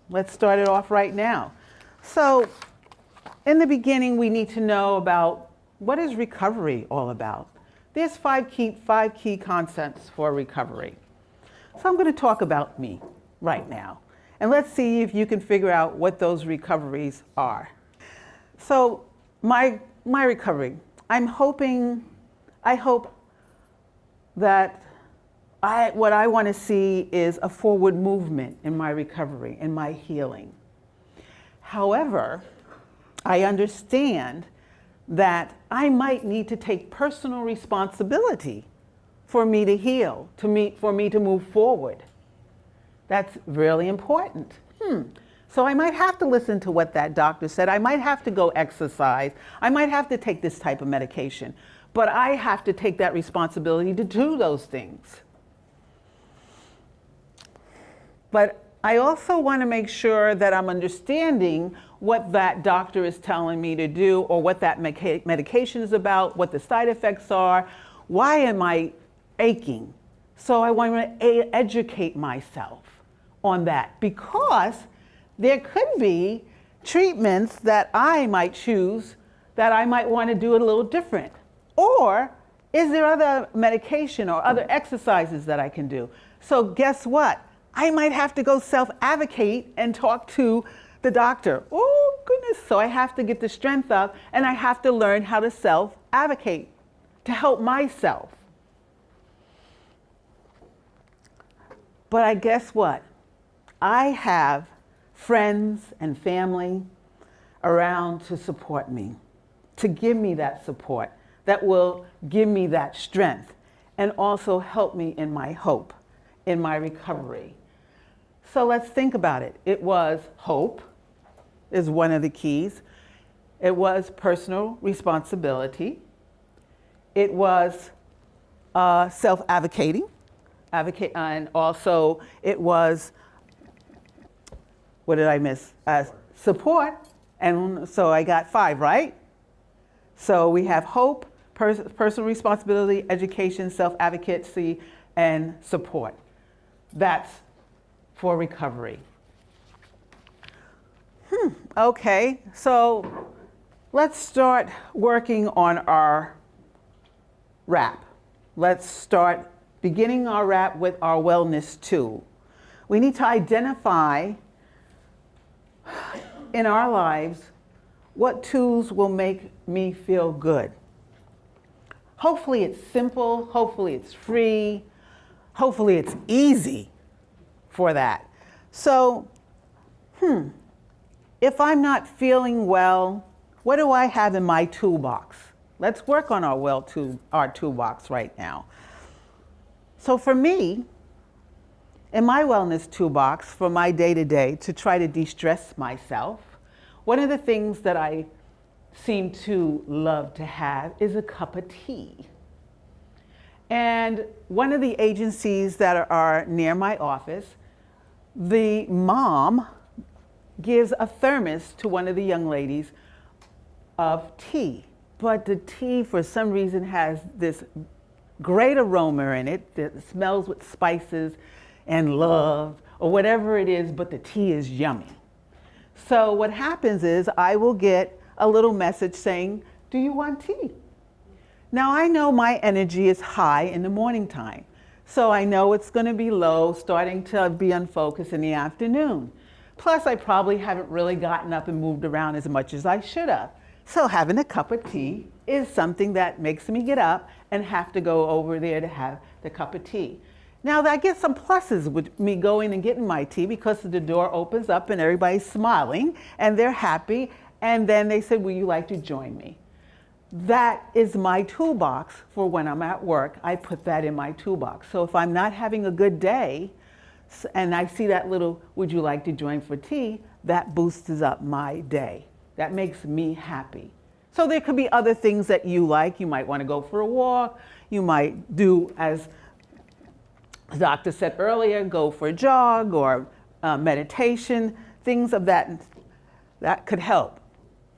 Let's start it off right now. So in the beginning, we need to know about what is recovery all about. There's five key concepts for recovery. So I'm going to talk about me right now. And let's see if you can figure out what those recoveries are. So my recovery, I hope that what I want to see is a forward movement in my recovery, in my healing. However, I understand that I might need to take personal responsibility for me to heal, for me to move forward. That's really important. So I might have to listen to what that doctor said. I might have to go exercise. I might have to take this type of medication. But I have to take that responsibility to do those things. But I also want to make sure that I'm understanding what that doctor is telling me to do, or what that medication is about, what the side effects are. Why am I aching? So I want to educate myself on that, because there could be treatments that I might choose that I might want to do it a little different. Or is there other medication or other exercises that I can do? So guess what? I might have to go self-advocate and talk to the doctor. Oh goodness, so I have to get the strength up, and I have to learn how to self-advocate to help myself. But I guess what? I have friends and family around to support me, to give me that support, that will give me that strength, and also help me in my hope, in my recovery. So let's think about it. It was hope is one of the keys. It was personal responsibility. It was self-advocating, and also it was, what did I miss? Support. And so I got 5, right? So we have hope, personal responsibility, education, self-advocacy, and support. That's for recovery. Okay, so let's start working on our wrap. Let's start beginning our wrap with our wellness tool. We need to identify in our lives what tools will make me feel good. Hopefully it's simple, hopefully it's free, hopefully it's easy for that. So, if I'm not feeling well, what do I have in my toolbox? Let's work on our toolbox right now. So for me, in my wellness toolbox for my day-to-day, to try to de-stress myself, one of the things that I seem to love to have is a cup of tea. And one of the agencies that are near my office, the mom gives a thermos to one of the young ladies of tea. But the tea, for some reason, has this great aroma in it that smells with spices and love, or whatever it is, but the tea is yummy. So what happens is I will get a little message saying, do you want tea? Now I know my energy is high in the morning time. So I know it's going to be low, starting to be unfocused in the afternoon. Plus, I probably haven't really gotten up and moved around as much as I should have. So having a cup of tea is something that makes me get up and have to go over there to have the cup of tea. Now, I get some pluses with me going and getting my tea because the door opens up and everybody's smiling and they're happy. And then they say, will you like to join me? That is my toolbox for when I'm at work. I put that in my toolbox. So if I'm not having a good day and I see that little, would you like to join for tea? That boosts up my day. That makes me happy. So there could be other things that you like. You might want to go for a walk. You might do, as the doctor said earlier, go for a jog or meditation, things of that could help.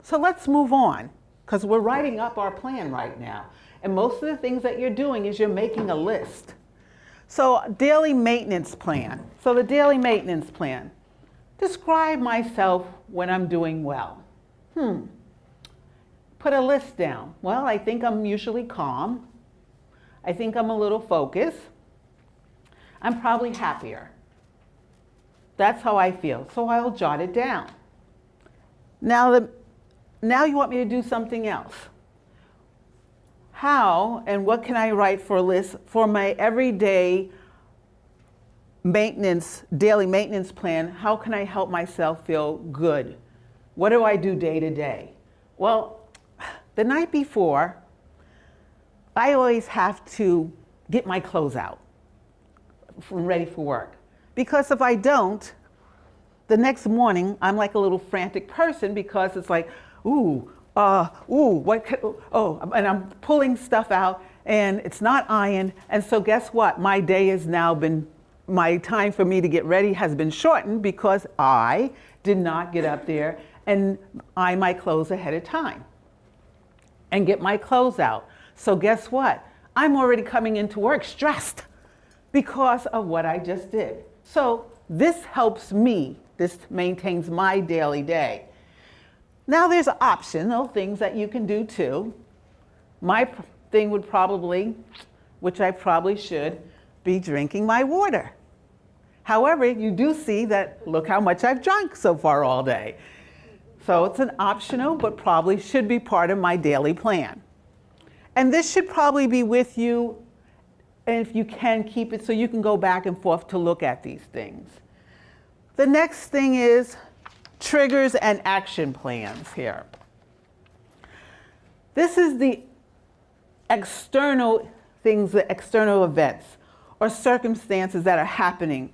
So let's move on, because we're writing up our plan right now. And most of the things that you're doing is you're making a list. So daily maintenance plan. So the daily maintenance plan. Describe myself when I'm doing well. Put a list down. Well, I think I'm usually calm. I think I'm a little focused. I'm probably happier. That's how I feel. So I'll jot it down. Now you want me to do something else. How and what can I write for a list for my everyday maintenance, daily maintenance plan? How can I help myself feel good? What do I do day to day? Well, the night before, I always have to get my clothes out, ready for work. Because if I don't, the next morning, I'm like a little frantic person because it's like, and I'm pulling stuff out and it's not ironed. And so guess what? My day has now been, my time for me to get ready has been shortened because I did not get up there and iron my clothes ahead of time and get my clothes out. So guess what? I'm already coming into work stressed because of what I just did. So this helps me. This maintains my daily day. Now there's optional things that you can do too. My thing would probably, which I probably should, be drinking my water. However, you do see that, look how much I've drunk so far all day. So it's an optional, but probably should be part of my daily plan. And this should probably be with you, and if you can keep it so you can go back and forth to look at these things. The next thing is triggers and action plans here. This is the external things, the external events or circumstances that are happening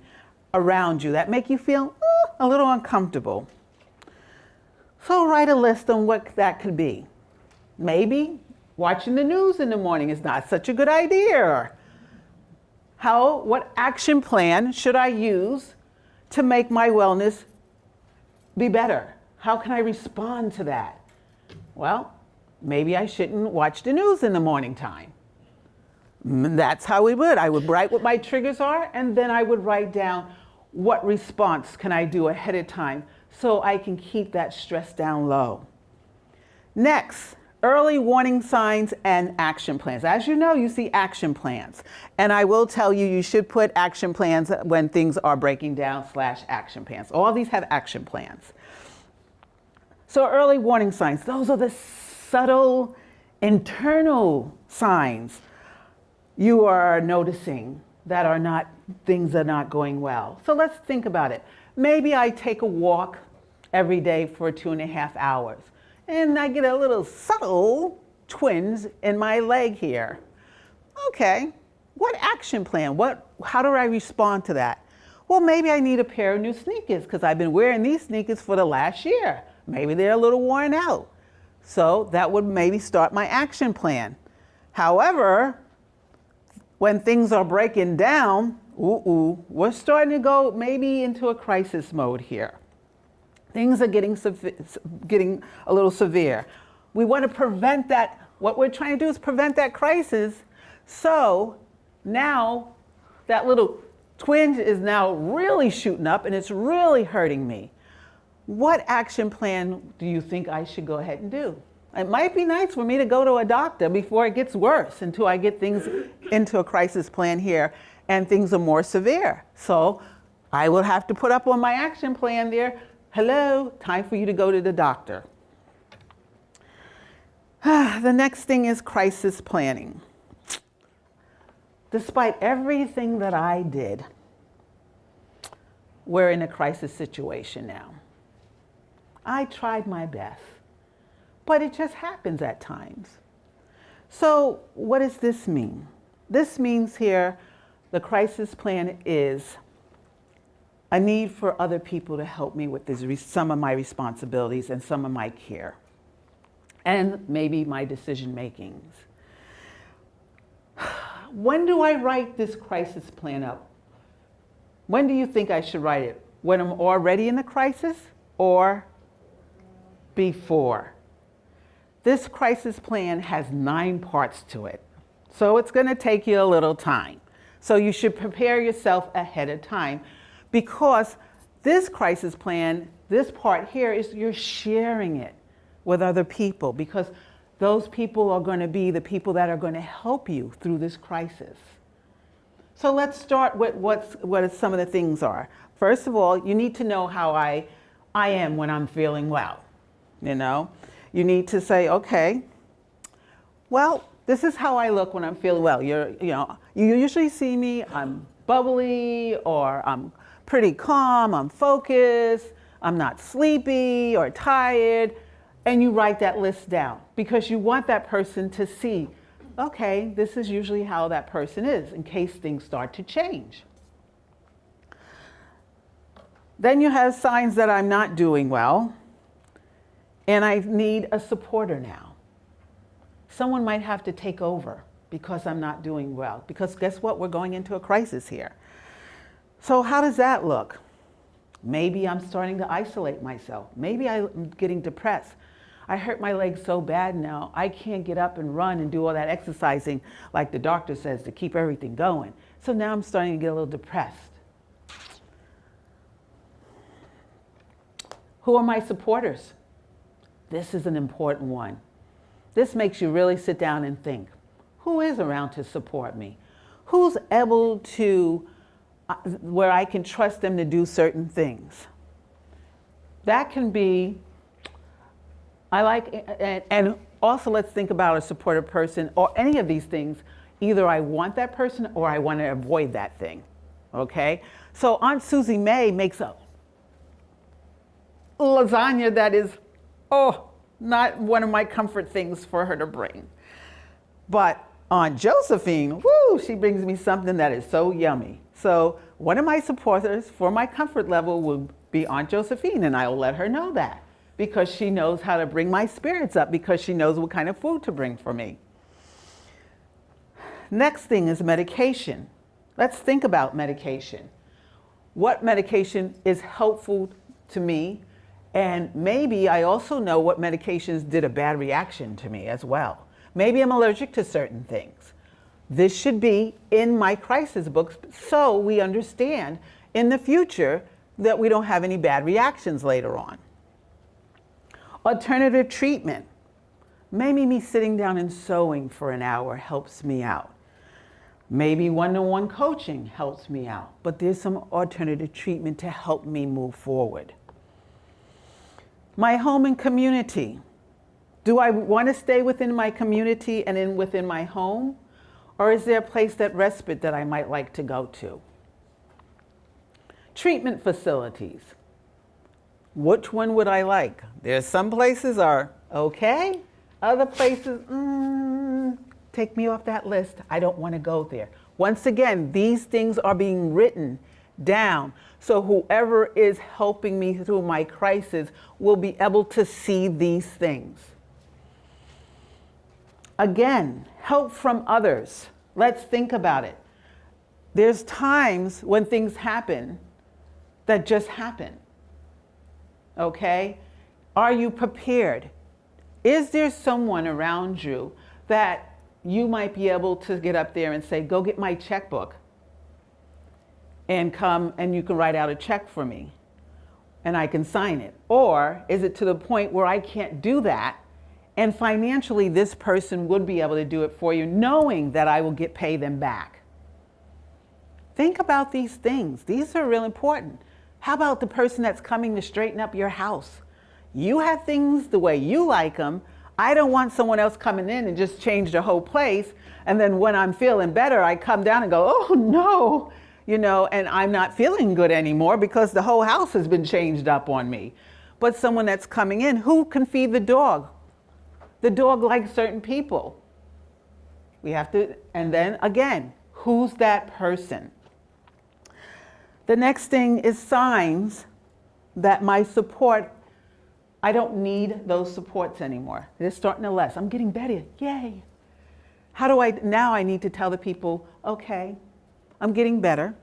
around you that make you feel a little uncomfortable. So write a list on what that could be. Maybe watching the news in the morning is not such a good idea. What action plan should I use to make my wellness be better? How can I respond to that? Well, maybe I shouldn't watch the news in the morning time. That's how we would. I would write what my triggers are, and then I would write down what response can I do ahead of time so I can keep that stress down low. Next, early warning signs and action plans. As you know, you see action plans. And I will tell you, you should put action plans when things are breaking down / action plans. All these have action plans. So early warning signs, those are the subtle internal signs you are noticing that are not, things are not going well. So let's think about it. Maybe I take a walk every day for 2.5 hours. And I get a little subtle twinge in my leg here. Okay, what action plan? How do I respond to that? Well, maybe I need a pair of new sneakers because I've been wearing these sneakers for the last year. Maybe they're a little worn out. So that would maybe start my action plan. However, when things are breaking down, we're starting to go maybe into a crisis mode here. Things are getting a little severe. We want to prevent that. What we're trying to do is prevent that crisis. So now that little twinge is now really shooting up and it's really hurting me. What action plan do you think I should go ahead and do? It might be nice for me to go to a doctor before it gets worse until I get things into a crisis plan here and things are more severe. So I will have to put up on my action plan there, hello, time for you to go to the doctor. The next thing is crisis planning. despite everything that I did, we're in a crisis situation now. I tried my best, but it just happens at times. So what does this mean? This means here, the crisis plan is a need for other people to help me with some of my responsibilities and some of my care, and maybe my decision makings. When do I write this crisis plan up? When do you think I should write it? When I'm already in the crisis or before? This crisis plan has 9 parts to it, so it's going to take you a little time. So you should prepare yourself ahead of time, because this crisis plan, this part here, is you're sharing it with other people, because those people are going to be the people that are going to help you through this crisis. So let's start with what some of the things are. First of all, you need to know how I am when I'm feeling well. You know, you need to say, okay, well, this is how I look when I'm feeling well. You usually see me, I'm bubbly, or I'm pretty calm, I'm focused, I'm not sleepy or tired, and you write that list down because you want that person to see, okay, this is usually how that person is in case things start to change. Then you have signs that I'm not doing well and I need a supporter now. Someone might have to take over because I'm not doing well, because guess what? We're going into a crisis here. So how does that look? Maybe I'm starting to isolate myself. Maybe I'm getting depressed. I hurt my leg so bad now, I can't get up and run and do all that exercising like the doctor says to keep everything going. So now I'm starting to get a little depressed. Who are my supporters? This is an important one. This makes you really sit down and think, who is around to support me? Who's able to, where I can trust them to do certain things? That can be, and also let's think about a supportive person or any of these things. Either I want that person or I want to avoid that thing, okay? So Aunt Susie May makes a lasagna that is, not one of my comfort things for her to bring. But Aunt Josephine, she brings me something that is so yummy. So one of my supporters for my comfort level will be Aunt Josephine, and I will let her know that because she knows how to bring my spirits up, because she knows what kind of food to bring for me. Next thing is medication. Let's think about medication. What medication is helpful to me? And maybe I also know what medications did a bad reaction to me as well. Maybe I'm allergic to certain things. This should be in my crisis books so we understand in the future that we don't have any bad reactions later on. Alternative treatment. Maybe me sitting down and sewing for an hour helps me out. Maybe one-on-one coaching helps me out, but there's some alternative treatment to help me move forward. My home and community. Do I want to stay within my community and within my home? Or is there a place that respite that I might like to go to? Treatment facilities. Which one would I like? There's some places are okay. Other places, take me off that list. I don't want to go there. Once again, these things are being written down. So whoever is helping me through my crisis will be able to see these things. Again, help from others. Let's think about it. There's times when things happen that just happen. Okay? Are you prepared? Is there someone around you that you might be able to get up there and say, go get my checkbook and come and you can write out a check for me and I can sign it? Or is it to the point where I can't do that and financially this person would be able to do it for you, knowing that I will pay them back? Think about these things. These are real important. How about the person that's coming to straighten up your house? You have things the way you like them. I don't want someone else coming in and just change the whole place. And then when I'm feeling better, I come down and go, oh no, and I'm not feeling good anymore because the whole house has been changed up on me. But someone that's coming in, who can feed the dog? The dog likes certain people. We have to, and then again, who's that person? The next thing is signs that my support, I don't need those supports anymore. They're starting to less. I'm getting better. Yay. Now I need to tell the people, okay, I'm getting better.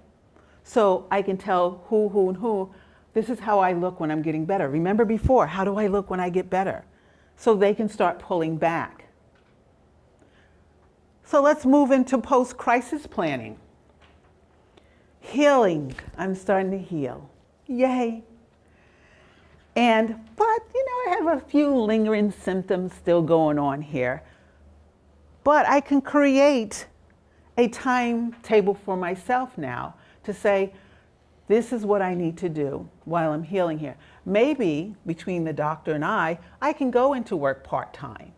So I can tell who, and who, this is how I look when I'm getting better. Remember before, how do I look when I get better? So they can start pulling back. So let's move into post-crisis planning. Healing. I'm starting to heal. Yay. But I have a few lingering symptoms still going on here. But I can create a timetable for myself now to say, this is what I need to do while I'm healing here. Maybe between the doctor and I can go into work part-time.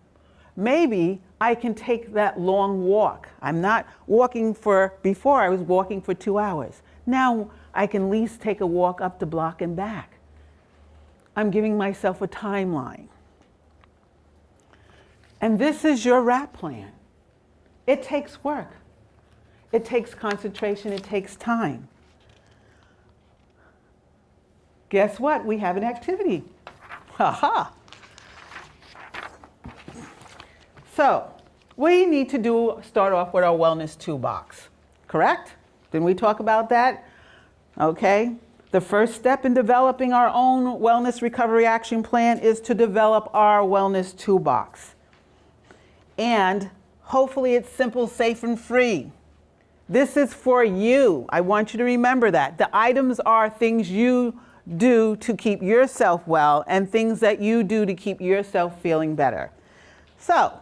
Maybe I can take that long walk. I'm not walking before I was walking for 2 hours. Now I can at least take a walk up the block and back. I'm giving myself a timeline. And this is your wrap plan. It takes work. It takes concentration. It takes time. Guess what? We have an activity. Ha-ha. So we need to start off with our wellness toolbox, correct? Didn't we talk about that? Okay. The first step in developing our own wellness recovery action plan is to develop our wellness toolbox. And hopefully it's simple, safe, and free. This is for you. I want you to remember that. The items are things you do to keep yourself well and things that you do to keep yourself feeling better. So,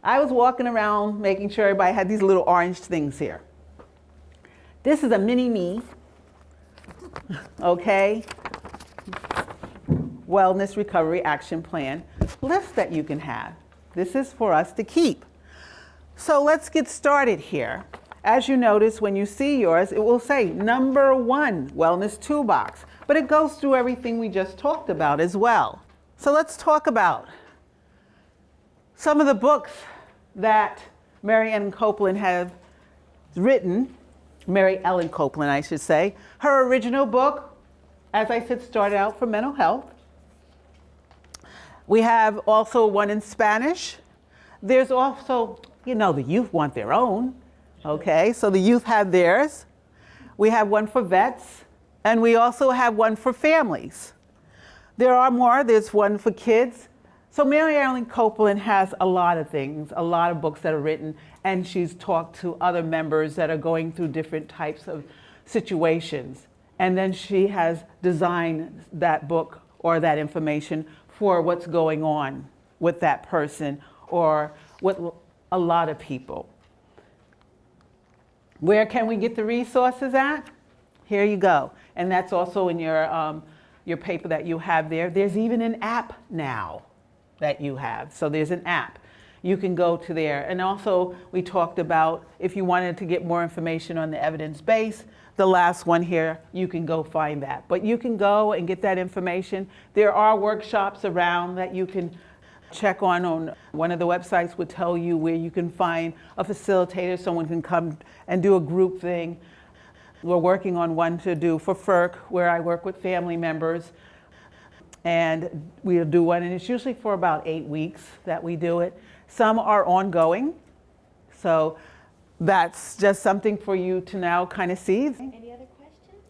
I was walking around making sure everybody had these little orange things here. This is a mini me, okay? Wellness Recovery Action Plan list that you can have. This is for us to keep. So let's get started here. As you notice, when you see yours, it will say number 1, Wellness Toolbox. But it goes through everything we just talked about as well. So let's talk about some of the books that Mary Ellen Copeland has written. Mary Ellen Copeland, I should say. Her original book, as I said, started out for mental health. We have also one in Spanish. There's also, the youth want their own. Okay, so the youth have theirs. We have one for vets, and we also have one for families. There are more. There's one for kids. So Mary Ellen Copeland has a lot of things, a lot of books that are written, and she's talked to other members that are going through different types of situations. And then she has designed that book or that information for what's going on with that person or with a lot of people. Where can we get the resources at? Here you go. And that's also in your paper that you have there. There's even an app now that you have. So there's an app. You can go to there. And also we talked about if you wanted to get more information on the evidence base, the last one here, you can go find that. But you can go and get that information. There are workshops around that you can check on one of the websites would tell you where you can find a facilitator, someone can come and do a group thing. We're working on one to do for FERC, where I work with family members. And we'll do one, and it's usually for about 8 weeks that we do it. Some are ongoing, so that's just something for you to now kind of see. Any other questions?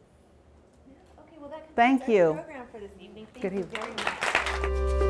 No? Okay, well that Thank concludes you. our program for this evening. Thank you very much.